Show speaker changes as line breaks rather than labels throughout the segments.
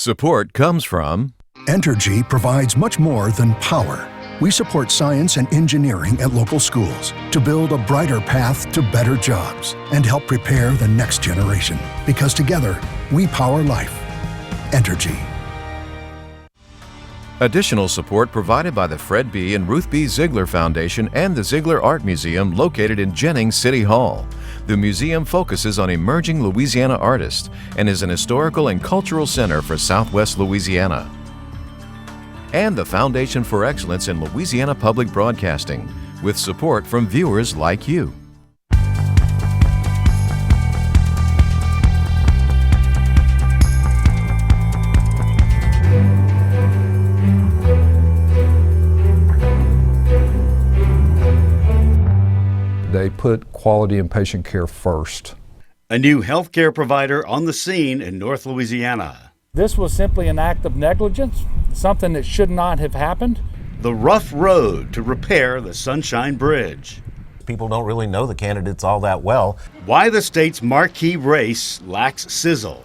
Support comes from
Entergy provides much more than power. We support science and engineering at local schools to build a brighter path to better jobs and help prepare the next generation. Because together, we power life. Entergy.
additional support provided by the Fred B. and Ruth B. Ziegler Foundation and the Ziegler Art Museum located in Jennings City Hall. The museum focuses on emerging Louisiana artists and is an historical and cultural center for Southwest Louisiana. And the Foundation for Excellence in Louisiana Public Broadcasting, with support from viewers like you.
They put quality and patient care first.
A new healthcare provider on the scene in North Louisiana.
This was simply an act of negligence, something that should not have happened.
The rough road to repair the Sunshine Bridge.
People don't really know the candidates all that well.
Why the state's marquee race lacks sizzle.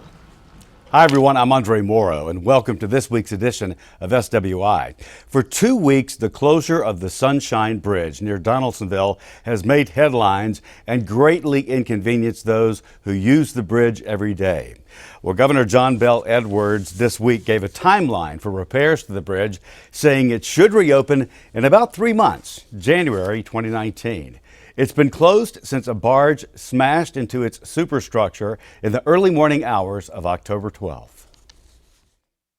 Hi everyone, I'm Andre Morrow and welcome to this week's edition of SWI. For 2 weeks, the closure of the Sunshine Bridge near Donaldsonville has made headlines and greatly inconvenienced those who use the bridge every day. Well, Governor John Bel Edwards this week gave a timeline for repairs to the bridge, saying it should reopen in about 3 months, January 2019. It's been closed since a barge smashed into its superstructure in the early morning hours of October 12th.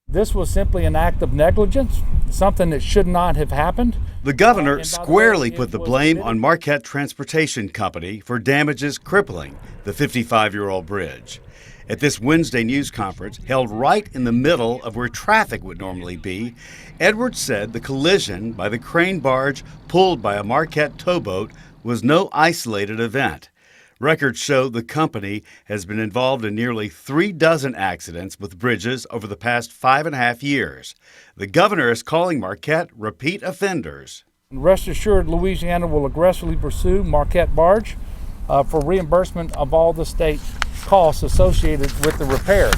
This was simply an act of negligence, something that should not have happened.
The governor squarely put the blame on Marquette Transportation Company for damages crippling the 55-year-old bridge. At this Wednesday news conference, held right in the middle of where traffic would normally be, Edwards said the collision by the crane barge pulled by a Marquette towboat was no isolated event. Records show the company has been involved in nearly 36 accidents with bridges over the past 5.5 years. The governor is calling Marquette repeat offenders.
Rest assured, Louisiana will aggressively pursue Marquette Barge for reimbursement of all the state costs associated with the repairs.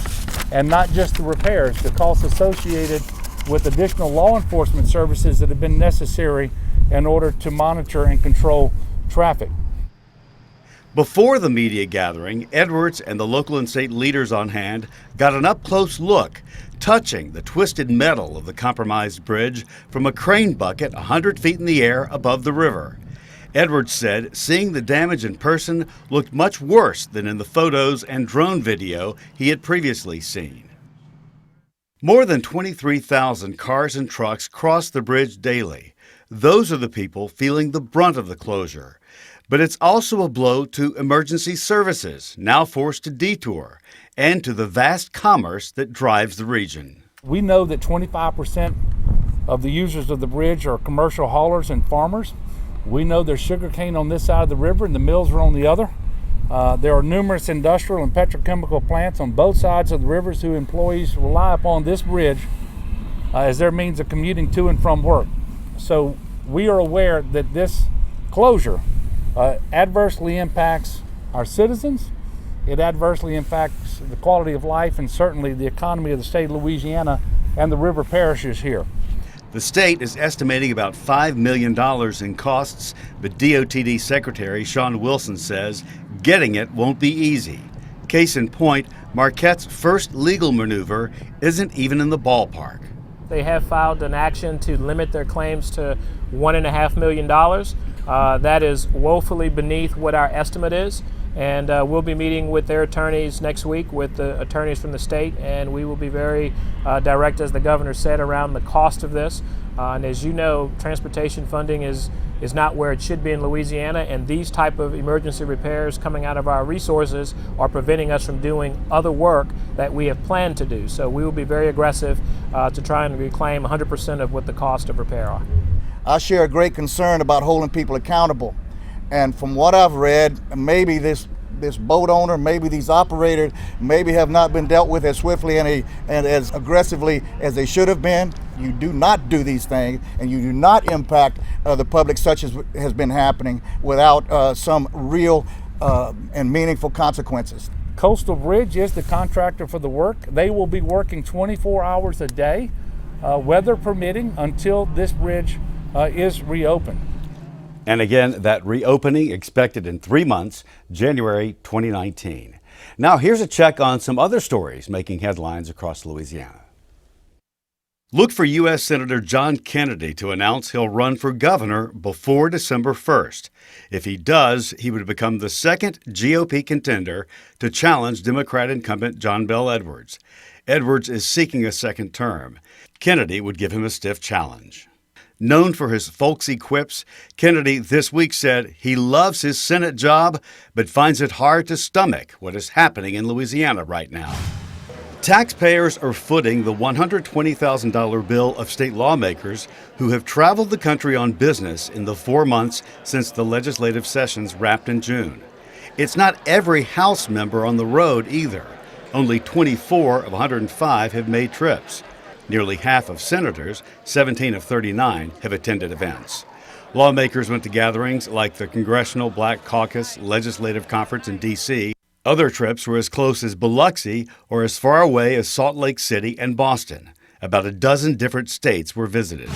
And not just the repairs, the costs associated with additional law enforcement services that have been necessary in order to monitor and control traffic.
Before the media gathering, Edwards and the local and state leaders on hand got an up-close look, touching the twisted metal of the compromised bridge from a crane bucket 100 feet in the air above the river. Edwards said seeing the damage in person looked much worse than in the photos and drone video he had previously seen. More than 23,000 cars and trucks cross the bridge daily. Those are the people feeling the brunt of the closure. But it's also a blow to emergency services, now forced to detour, and to the vast commerce that drives the region.
We know that 25% of the users of the bridge are commercial haulers and farmers. We know there's sugarcane on this side of the river and the mills are on the other. There are numerous industrial and petrochemical plants on both sides of the rivers whose employees rely upon this bridge as their means of commuting to and from work. So we are aware that this closure adversely impacts our citizens. It adversely impacts the quality of life and certainly the economy of the state of Louisiana and the river parishes here.
The state is estimating about $5 million in costs, but DOTD Secretary Sean Wilson says getting it won't be easy. Case in point, Marquette's first legal maneuver isn't even in the ballpark.
They have filed an action to limit their claims to $1.5 million. That is woefully beneath what our estimate is. And we'll be meeting with their attorneys next week, with the attorneys from the state, and we will be very direct, as the governor said, around the cost of this. And as you know, transportation funding is not where it should be in Louisiana, and these type of emergency repairs coming out of our resources are preventing us from doing other work that we have planned to do. So we will be very aggressive to try and reclaim 100% of what the cost of repair are.
I share a great concern about holding people accountable. And from what I've read, maybe this boat owner, maybe these operators, maybe have not been dealt with as swiftly and as aggressively as they should have been. You do not do these things, and you do not impact the public such as has been happening without some real and meaningful consequences.
Coastal Bridge is the contractor for the work. They will be working 24 hours a day, weather permitting, until this bridge is reopened.
And again, that reopening expected in 3 months, January 2019. Now here's a check on some other stories making headlines across Louisiana. Look for U.S. Senator John Kennedy to announce he'll run for governor before December 1st. If he does, he would become the second GOP contender to challenge Democrat incumbent John Bel Edwards. Edwards is seeking a second term. Kennedy would give him a stiff challenge. Known for his folksy quips, Kennedy this week said he loves his Senate job, but finds it hard to stomach what is happening in Louisiana right now. Taxpayers are footing the $120,000 bill of state lawmakers who have traveled the country on business in the 4 months since the legislative sessions wrapped in June. It's not every House member on the road either. Only 24 of 105 have made trips. Nearly half of senators, 17 of 39, have attended events. Lawmakers went to gatherings like the Congressional Black Caucus Legislative Conference in D.C. Other trips were as close as Biloxi or as far away as Salt Lake City and Boston. About a dozen different states were visited.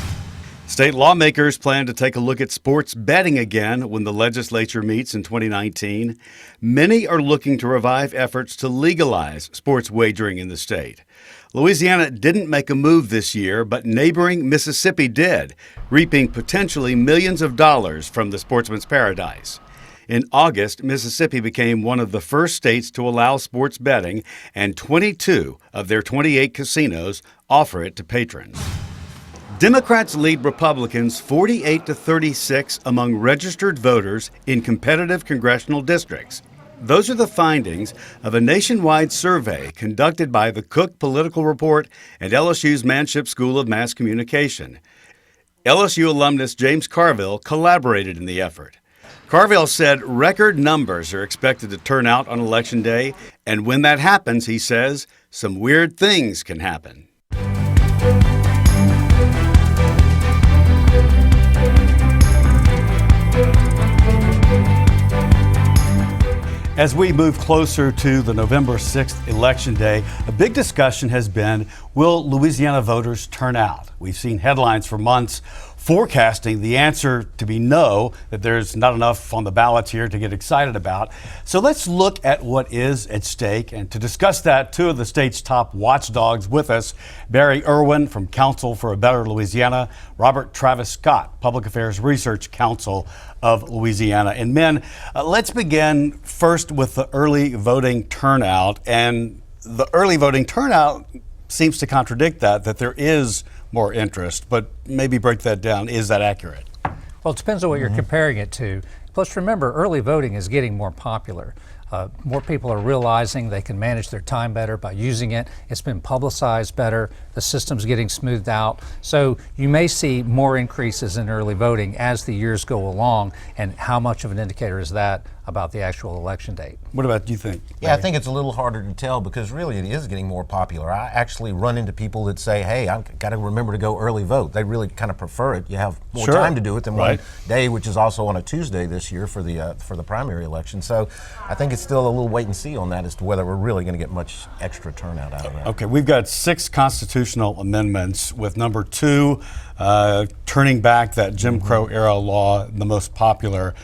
State lawmakers plan to take a look at sports betting again when the legislature meets in 2019. Many are looking to revive efforts to legalize sports wagering in the state. Louisiana didn't make a move this year, but neighboring Mississippi did, reaping potentially millions of dollars from the sportsman's paradise. In August, Mississippi became one of the first states to allow sports betting, and 22 of their 28 casinos offer it to patrons. Democrats lead Republicans 48-36 among registered voters in competitive congressional districts. Those are the findings of a nationwide survey conducted by the Cook Political Report and LSU's Manship School of Mass Communication. LSU alumnus James Carville collaborated in the effort. Carville said record numbers are expected to turn out on Election Day, and when that happens, he says, some weird things can happen. As we move closer to the November 6th election day, a big discussion has been, will Louisiana voters turn out? We've seen headlines for months forecasting the answer to be no, that there's not enough on the ballot here to get excited about. So let's look at what is at stake. And to discuss that, two of the state's top watchdogs with us, Barry Irwin from Council for a Better Louisiana, Robert Travis Scott, Public Affairs Research Council of Louisiana. And men, let's begin first with the early voting turnout. And the early voting turnout seems to contradict that there is more interest, but maybe break that down. Is that accurate?
Well, it depends on what you're comparing it to. Plus, remember, early voting is getting more popular. More people are realizing they can manage their time better by using it. It's been publicized better. The system's getting smoothed out. So you may see more increases in early voting as the years go along. And how much of an indicator is that about the actual election date?
What about you think?
Yeah, I think it's a little harder to tell because really it is getting more popular. I actually run into people that say, hey, I've got to remember to go early vote. They really kind of prefer it. You have more time to do it than one day, which is also on a Tuesday this year for the primary election. So I think it's still a little wait and see on that as to whether we're really going to get much extra turnout out of that.
Okay, we've got 6 constitutional amendments, with number 2 turning back that Jim Crow era law, the most popular.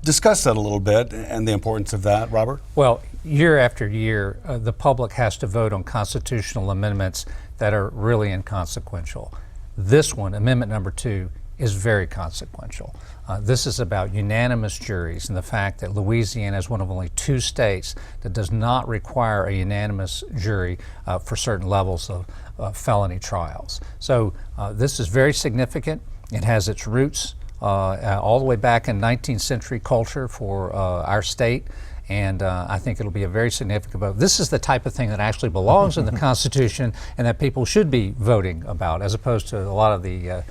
Discuss that a little bit and the importance of that, Robert.
Well, year after year, the public has to vote on constitutional amendments that are really inconsequential. This one, amendment number 2, is very consequential. This is about unanimous juries and the fact that Louisiana is one of only 2 states that does not require a unanimous jury for certain levels of felony trials. So this is very significant. It has its roots all the way back in 19th century culture for our state, and I think it'll be a very significant vote. This is the type of thing that actually belongs in the Constitution and that people should be voting about, as opposed to a lot of the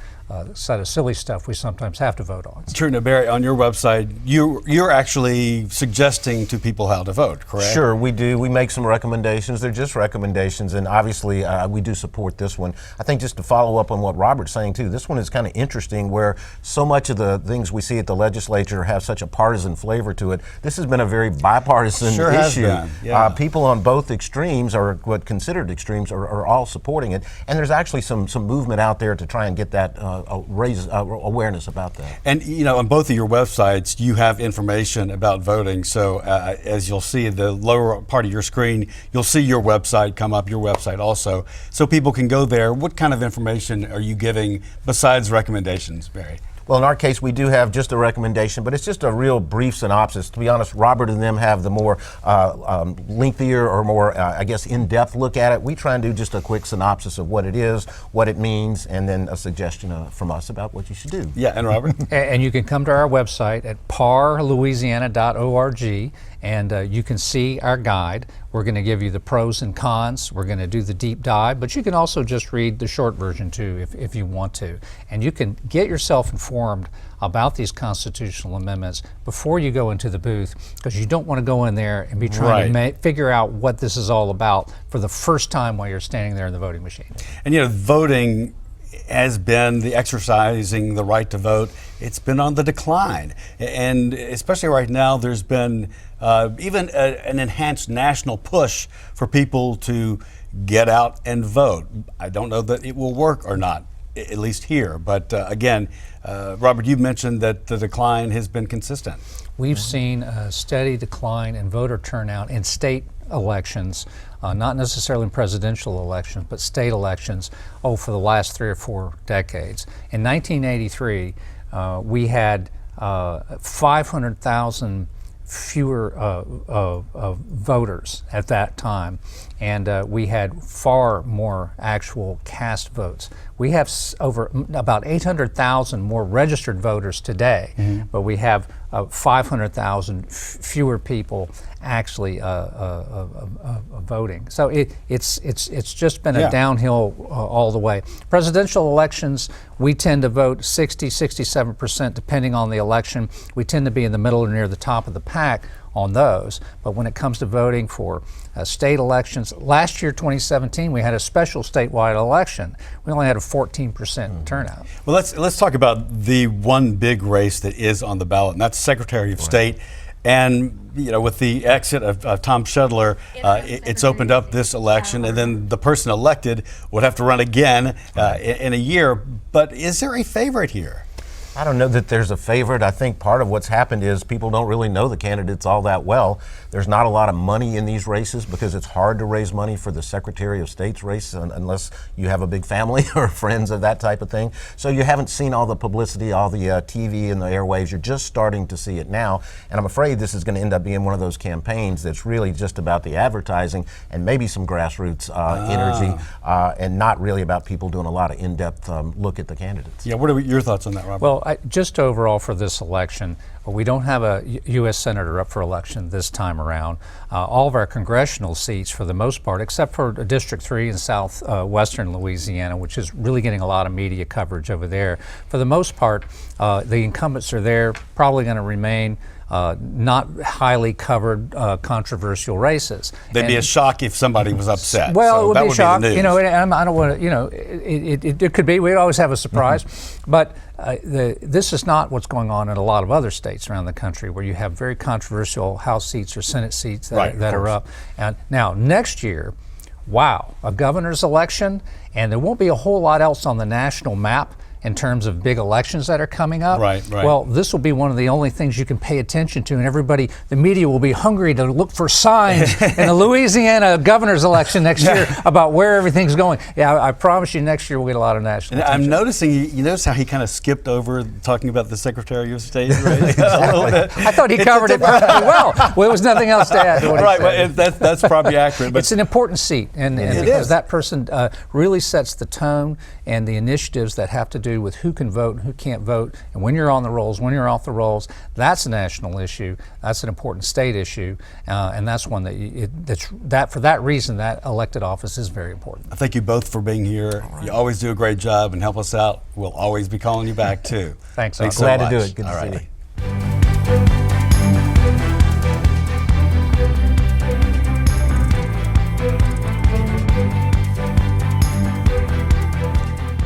set of silly stuff we sometimes have to vote on.
True. Now, Barry, on your website, you're actually suggesting to people how to vote, correct?
Sure, we do. We make some recommendations. They're just recommendations, and obviously we do support this one. I think just to follow up on what Robert's saying too, this one is kind of interesting where so much of the things we see at the legislature have such a partisan flavor to it. This has been a very bipartisan
issue.
Has
been. Yeah.
People on both extremes, or what considered extremes, are all supporting it, and there's actually some movement out there to try and get that raise awareness about that.
And on both of your websites, you have information about voting. So as you'll see in the lower part of your screen, you'll see your website come up, your website also, so people can go there. What kind of information are you giving besides recommendations, Barry?
Well, in our case, we do have just a recommendation, but it's just a real brief synopsis. To be honest, Robert and them have the more lengthier or more, I guess, in-depth look at it. We try and do just a quick synopsis of what it is, what it means, and then a suggestion from us about what you should do.
Yeah, and Robert?
And you can come to our website at parlouisiana.org, and you can see our guide. We're going to give you the pros and cons. We're going to do the deep dive, but you can also just read the short version too if you want to. And you can get yourself informed about these constitutional amendments before you go into the booth, because you don't want to go in there and be trying to figure out what this is all about for the first time while you're standing there in the voting machine. And
voting has been exercising the right to vote. It's been on the decline, and especially right now, there's been even an enhanced national push for people to get out and vote. I don't know that it will work or not, at least here. But again, Robert, you mentioned that the decline has been consistent.
We've seen a steady decline in voter turnout in state elections, not necessarily in presidential elections, but state elections, for the last 3 or 4 decades. In 1983, we had 500,000 fewer voters at that time, and we had far more actual cast votes. We have over about 800,000 more registered voters today, but we have 500,000 fewer people actually voting. So it's just been a downhill all the way. Presidential elections, we tend to vote 67% depending on the election. We tend to be in the middle or near the top of the pack on those. But when it comes to voting for state elections, last year, 2017, we had a special statewide election. We only had a 14% turnout.
Well, let's talk about the one big race that is on the ballot, and that's Secretary of State. And with the exit of Tom Shedler, it's opened up this election, and then the person elected would have to run again in a year. But is there a favorite here?
I don't know that there's a favorite. I think part of what's happened is people don't really know the candidates all that well. There's not a lot of money in these races because it's hard to raise money for the Secretary of State's race unless you have a big family or friends of that type of thing. So you haven't seen all the publicity, all the TV and the airwaves. You're just starting to see it now. And I'm afraid this is going to end up being one of those campaigns that's really just about the advertising and maybe some grassroots energy and not really about people doing a lot of in-depth look at the candidates.
Yeah, what are your thoughts on that, Robert?
Well, just overall for this election, we don't have a U.S. Senator up for election this time around. All of our congressional seats, for the most part, except for District 3 in southwestern Louisiana, which is really getting a lot of media coverage over there, for the most part, the incumbents are there, probably going to remain not highly covered controversial races.
They'd be a shock if somebody was upset.
Well,
so
it would be a shock.
Be
and I don't want to. It could be. We always have a surprise, but this is not what's going on in a lot of other states around the country, where you have very controversial House seats or Senate seats that are up. And now next year, wow, a governor's election, and there won't be a whole lot else on the national map in terms of big elections that are coming up.
Right.
Well, this will be one of the only things you can pay attention to, and the media will be hungry to look for signs in the Louisiana governor's election next year about where everything's going. Yeah, I promise you next year we'll get a lot of national attention.
I'm noticing, you notice how he kind of skipped over talking about the Secretary of State race a little bit.
I thought he covered it pretty well. Well, there was nothing else to add to what he said.
Well, that's probably accurate. But
it's an important seat, and because that person really sets the tone and the initiatives that have to do do with who can vote and who can't vote, and when you're on the rolls, when you're off the rolls. That's a national issue. That's an important state issue, and that's one that for that reason, that elected office is very important.
I thank you both for being here. Right. You always do a great job and help us out. We'll always be calling you back too.
Thanks
so
glad
much.
To do it. Good
All
to
right.
see you.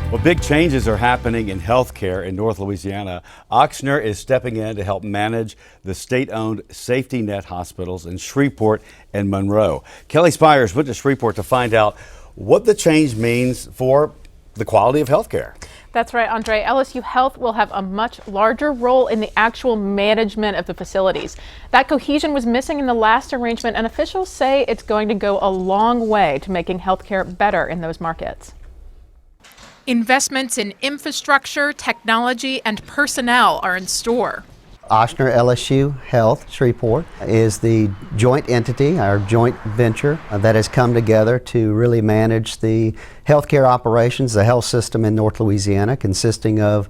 Well, big changes are happening in healthcare in North Louisiana. Ochsner is stepping in to help manage the state-owned safety net hospitals in Shreveport and Monroe. Kelly Spires went to Shreveport to find out what the change means for the quality of healthcare.
That's right, Andre. LSU Health will have a much larger role in the actual management of the facilities. That cohesion was missing in the last arrangement, and officials say it's going to go a long way to making healthcare better in those markets.
Investments in infrastructure, technology, and personnel are in store.
Ochsner LSU Health Shreveport is the joint entity, our joint venture that has come together to really manage the healthcare operations, the health system in North Louisiana, consisting of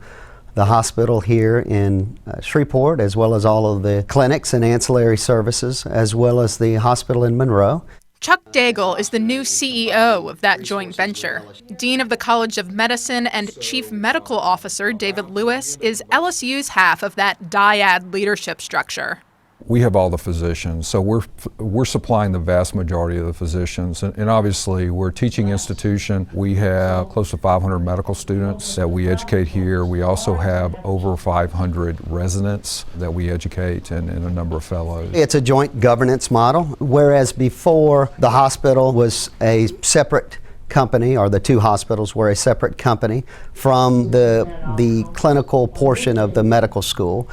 the hospital here in Shreveport, as well as all of the clinics and ancillary services, as well as the hospital in Monroe.
Chuck Daigle is the new CEO of that joint venture. Dean of the College of Medicine and Chief Medical Officer David Lewis is LSU's half of that dyad leadership structure.
We have all the physicians, so we're supplying the vast majority of the physicians, and obviously we're a teaching institution. We have close to 500 medical students that we educate here. We also have over 500 residents that we educate and a number of fellows.
It's a joint governance model, whereas before the hospital was a separate company, or the two hospitals were a separate company from the clinical portion of the medical school,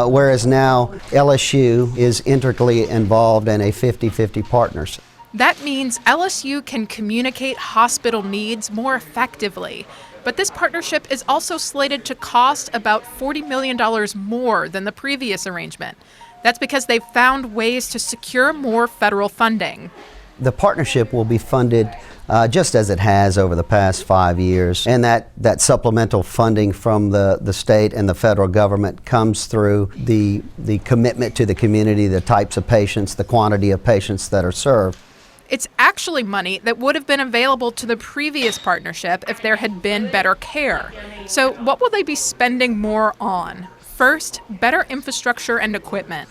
whereas now LSU is integrally involved in a 50-50 partnership.
That means LSU can communicate hospital needs more effectively. But this partnership is also slated to cost about $40 million more than the previous arrangement. That's because they've found ways to secure more federal funding.
The partnership will be funded just as it has over the past 5 years, and that supplemental funding from the state and the federal government comes through the commitment to the community, the types of patients, the quantity of patients that are served.
It's actually money that would have been available to the previous partnership if there had been better care. So what will they be spending more on? First, better infrastructure and equipment.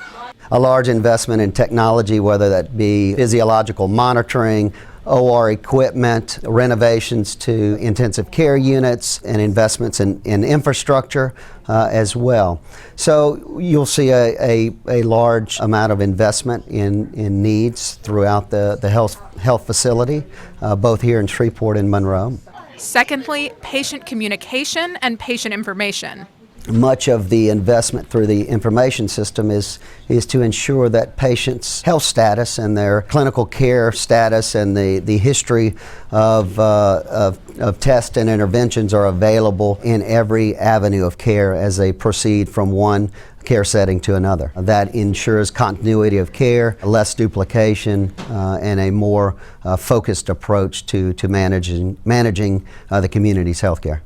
A large investment in technology, whether that be physiological monitoring, OR equipment, renovations to intensive care units, and investments in infrastructure as well. So you'll see a large amount of investment in needs throughout the health facility, both here in Shreveport and Monroe.
Secondly, patient communication and patient information.
Much of the investment through the information system is to ensure that patients' health status and their clinical care status and the history of tests and interventions are available in every avenue of care as they proceed from one care setting to another. That ensures continuity of care, less duplication, and a more focused approach to managing the community's health care.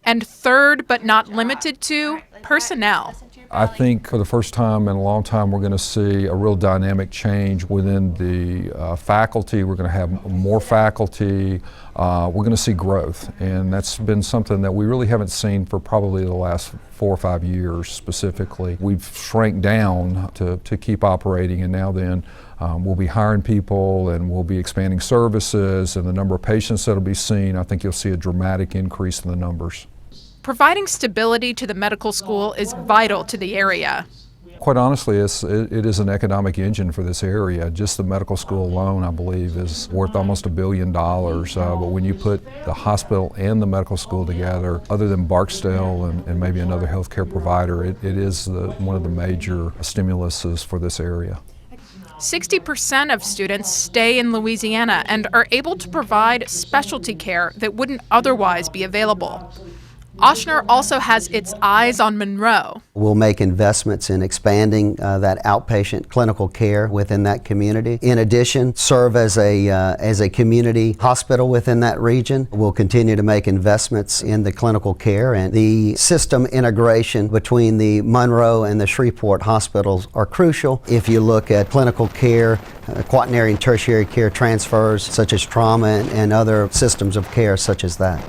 And third, but not limited to, personnel.
I think for the first time in a long time, we're going to see a real dynamic change within the faculty. We're going to have more faculty. We're going to see growth, and that's been something that we really haven't seen for probably the last 4 or 5 years specifically. We've shrank down to keep operating, and now then we'll be hiring people and we'll be expanding services, and the number of patients that will be seen, I think you'll see a dramatic increase in the numbers.
Providing stability to the medical school is vital to the area.
Quite honestly, it is an economic engine for this area. Just the medical school alone, I believe, is worth almost $1 billion. But when you put the hospital and the medical school together, other than Barksdale and maybe another healthcare provider, it is one of the major stimuluses for this area.
60% of students stay in Louisiana and are able to provide specialty care that wouldn't otherwise be available. Ochsner also has its eyes on Monroe.
We'll make investments in expanding that outpatient clinical care within that community. In addition, serve as a community hospital within that region. We'll continue to make investments in the clinical care, and the system integration between the Monroe and the Shreveport hospitals are crucial. If you look at clinical care, quaternary and tertiary care transfers such as trauma and other systems of care such as that.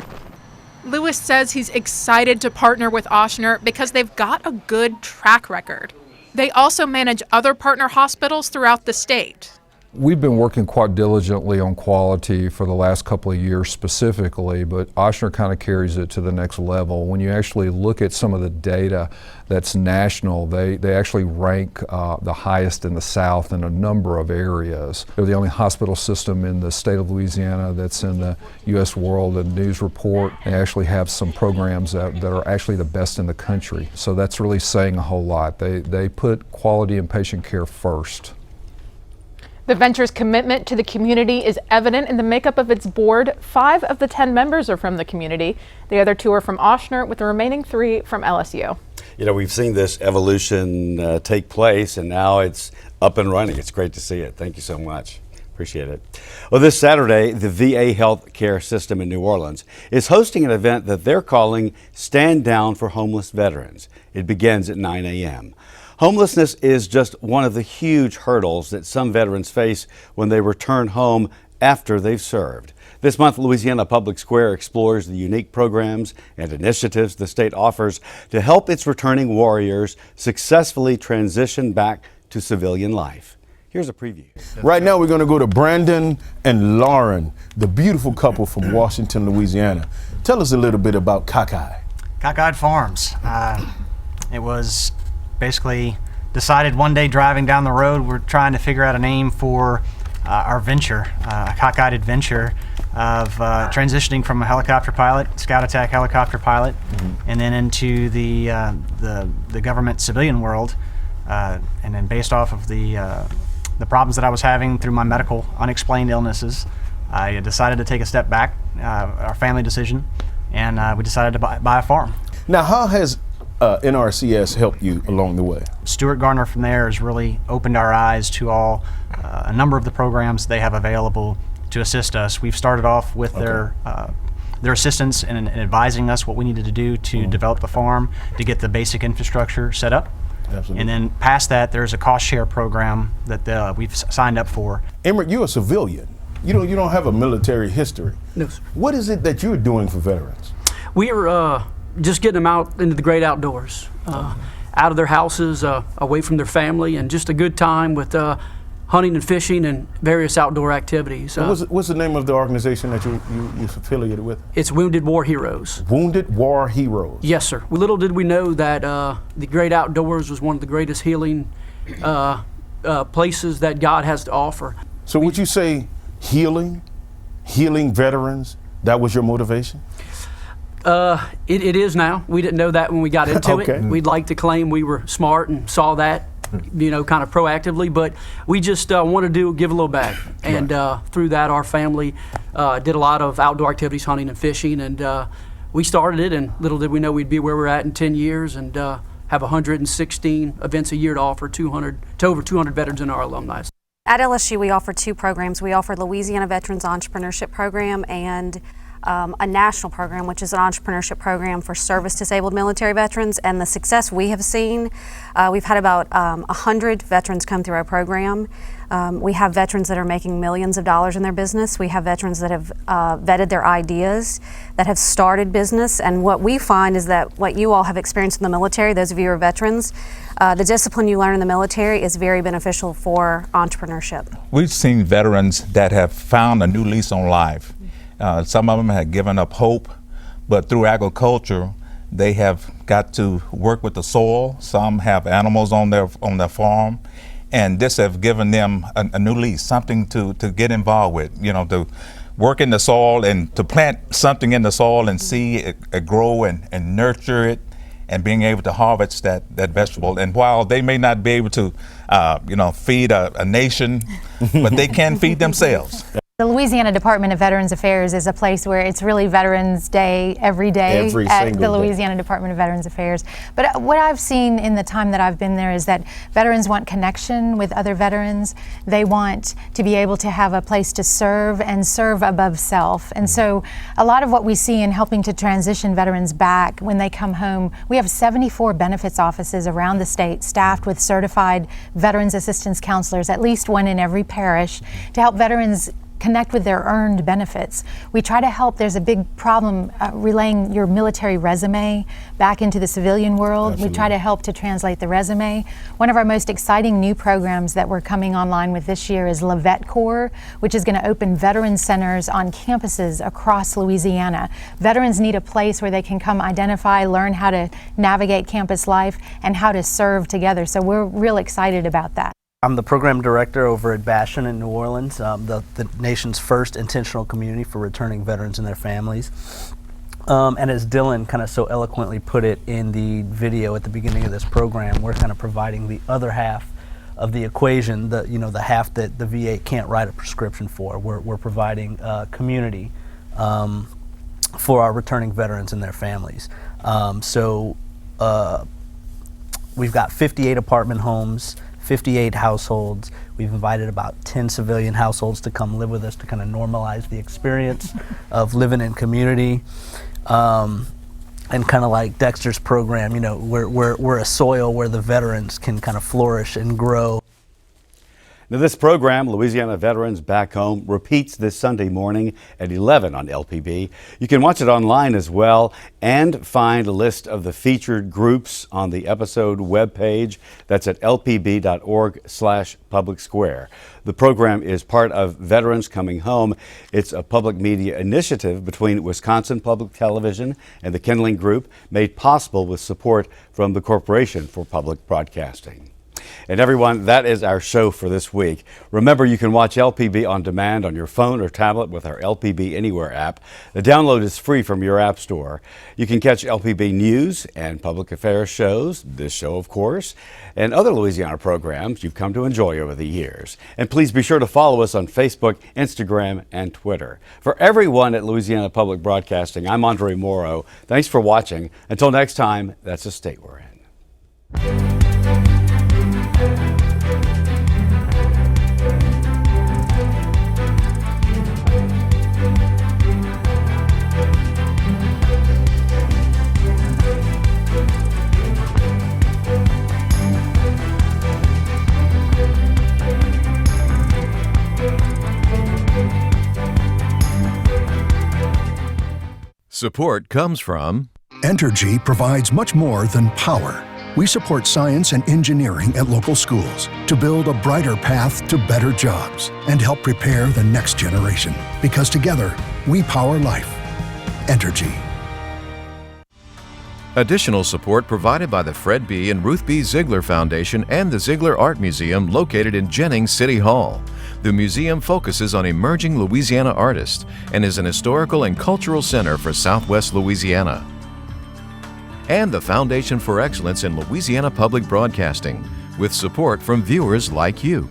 Lewis says he's excited to partner with Ochsner because they've got a good track record. They also manage other partner hospitals throughout the state.
We've been working quite diligently on quality for the last couple of years specifically, but Ochsner kind of carries it to the next level. When you actually look at some of the data that's national, they actually rank the highest in the South in a number of areas. They're the only hospital system in the state of Louisiana that's in the U.S. World and News Report. They actually have some programs that are actually the best in the country. So that's really saying a whole lot. They put quality and patient care first.
The venture's commitment to the community is evident in the makeup of its board. 5 of the 10 members are from the community. The other 2 are from Ochsner, with the remaining 3 from LSU.
You know, we've seen this evolution take place, and now it's up and running. It's great to see it. Thank you so much. Appreciate it. Well, this Saturday, the VA health care system in New Orleans is hosting an event that they're calling Stand Down for Homeless Veterans. It begins at 9 a.m. Homelessness is just one of the huge hurdles that some veterans face when they return home after they've served. This month, Louisiana Public Square explores the unique programs and initiatives the state offers to help its returning warriors successfully transition back to civilian life. Here's a preview.
Right now, we're going to go to Brandon and Lauren, the beautiful couple from Washington, Louisiana. Tell us a little bit about Cockeyed.
Cockeyed Farms. It was basically decided one day driving down the road, we're trying to figure out a name for our venture, a cockeyed adventure of transitioning from a helicopter pilot, scout attack helicopter pilot, and then into the government civilian world, and then based off of the problems that I was having through my medical unexplained illnesses, I decided to take a step back, our family decision, and we decided to buy a farm.
Now, how has NRCS helped you along the way?
Stuart Garner from there has really opened our eyes to a number of the programs they have available to assist us. We've started off with their assistance in advising us what we needed to do to develop the farm, to get the basic infrastructure set up.
Absolutely.
And then past that, there's a cost share program that we've signed up for.
Emmert, you're a civilian. You don't have a military history.
No, sir.
What is it that you're doing for veterans?
We are just getting them out into the great outdoors, out of their houses, away from their family, and just a good time with hunting and fishing and various outdoor activities.
What's the name of the organization that you're affiliated with?
It's Wounded War Heroes.
Wounded War Heroes.
Yes, sir. Little did we know that the great outdoors was one of the greatest healing places that God has to offer.
So would you say healing veterans, that was your motivation?
It is now. We didn't know that when we got into it. We'd like to claim we were smart and saw that, kind of proactively, but we just want to give a little back. And through that, our family did a lot of outdoor activities, hunting and fishing, and we started it, and little did we know we'd be where we're at in 10 years and have 116 events a year to offer to over 200 veterans in our alumni.
At LSU, we offer 2 programs. We offer Louisiana Veterans Entrepreneurship Program and a national program, which is an entrepreneurship program for service-disabled military veterans. And the success we have seen, we've had about 100 veterans come through our program. We have veterans that are making millions of dollars in their business. We have veterans that have vetted their ideas, that have started business. And what we find is that what you all have experienced in the military, those of you who are veterans, the discipline you learn in the military is very beneficial for entrepreneurship.
We've seen veterans that have found a new lease on life. Some of them have given up hope, but through agriculture, they have got to work with the soil. Some have animals on their farm, and this has given them a new lease, something to get involved with. To work in the soil and to plant something in the soil and see it grow and nurture it, and being able to harvest that vegetable. And while they may not be able to, feed a nation, but they can feed themselves.
The Louisiana Department of Veterans Affairs is a place where it's really Veterans Day every day at the Louisiana Department of Veterans Affairs. But what I've seen in the time that I've been there is that veterans want connection with other veterans. They want to be able to have a place to serve and serve above self. And so a lot of what we see in helping to transition veterans back when they come home, we have 74 benefits offices around the state staffed with certified veterans assistance counselors, at least one in every parish, to help veterans connect with their earned benefits. We try to help. There's a big problem relaying your military resume back into the civilian world.
Absolutely.
We try to help to translate the resume. One of our most exciting new programs that we're coming online with this year is LaVet Corps, which is going to open veteran centers on campuses across Louisiana. Veterans need a place where they can come identify, learn how to navigate campus life, and how to serve together. So we're real excited about that.
I'm the program director over at Bastion in New Orleans, the nation's first intentional community for returning veterans and their families. And as Dylan kind of so eloquently put it in the video at the beginning of this program, we're kind of providing the other half of the equation, the half that the VA can't write a prescription for. We're providing community for our returning veterans and their families. We've got 58 apartment homes, 58 households. We've invited about 10 civilian households to come live with us to kind of normalize the experience of living in community. And kind of like Dexter's program, we're a soil where the veterans can kind of flourish and grow.
Now, this program, Louisiana Veterans Back Home, repeats this Sunday morning at 11 on LPB. You can watch it online as well and find a list of the featured groups on the episode webpage. That's at lpb.org/Public Square. The program is part of Veterans Coming Home. It's a public media initiative between Wisconsin Public Television and the Kindling Group, made possible with support from the Corporation for Public Broadcasting. And everyone, that is our show for this week. Remember, you can watch LPB on demand on your phone or tablet with our LPB Anywhere app. The download is free from your app store. You can catch LPB news and public affairs shows, this show of course, and other Louisiana programs you've come to enjoy over the years. And please be sure to follow us on Facebook, Instagram, and Twitter. For everyone at Louisiana Public Broadcasting, I'm Andre Morrow. Thanks for watching. Until next time, that's the state we're in.
Support comes from
Entergy provides much more than power. We support science and engineering at local schools to build a brighter path to better jobs and help prepare the next generation. Because together, we power life. Entergy.
Additional support provided by the Fred B. and Ruth B. Ziegler Foundation and the Ziegler Art Museum located in Jennings City Hall. The museum focuses on emerging Louisiana artists and is an historical and cultural center for Southwest Louisiana. And the Foundation for Excellence in Louisiana Public Broadcasting, with support from viewers like you.